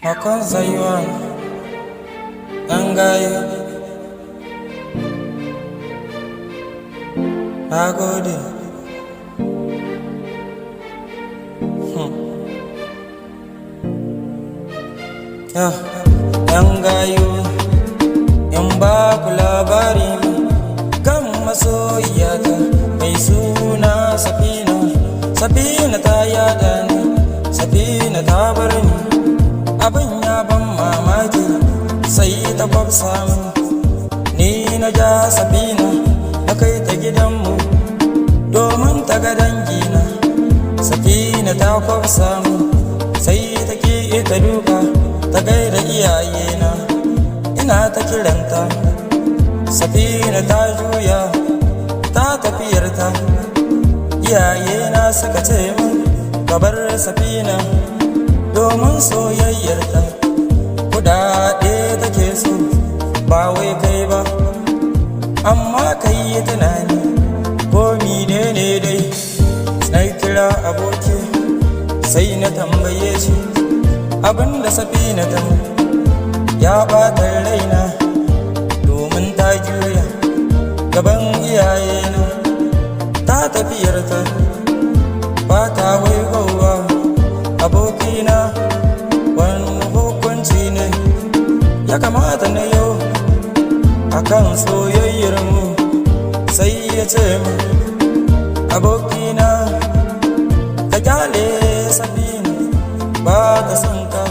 Makon zaiwa ɗan gaye. Na gode. ‘Yan gayu in ba ku labari kan masoyiyata mai suna Safina. Safina ta yada ni, Safina ta bar ni, abin ya ban mamaki sai ta kwafsa min. Ni na ja Safina na kai ta gidanmu domin ta ga dangina. Safina ta kwafsa min sai ta ki ta duka ta gaida iyayena. Ina ta kiranta, Safina ta juya ta tafiyarta. Iyayena suka ce min ka bar Safina domin soyayyarta. Kuɗaɗe take so ba wai kai ba, amma kai yi tunani ko menene dai. Na kira aboki sai na tambaye shi abinda Safina ta ya ɓata raina, domin ta juya gaban iyayena ta tafiyarta ba ta waigowa. Abokina wani hukunci ne ya kamata na yau akan soyayyar mu? Sai ya ce min abokina ka kyale Safina ba ta son ka,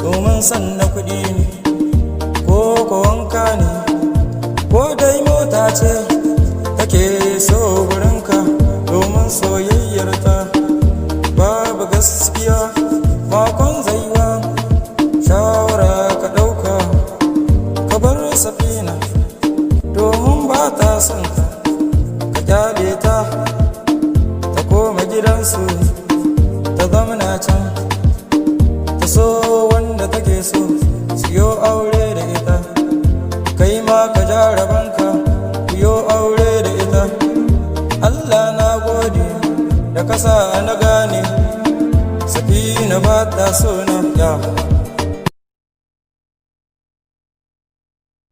domin san na kuɗi ne ko wanka ne ko dai mota ce take so wurinka. Domin soyayyarta babu gaskiya. Makon zaiwa shawara ka ɗauka ka bar Safina domin ba ta son ka. Ka kyale ta ta koma gidansu ta zamana can, ta so wanda take so, siyo aure da ita. Kai ma ka ja rabanka siyo aure da ita. Allah na gode da kasa na gane Safina ba ta so na.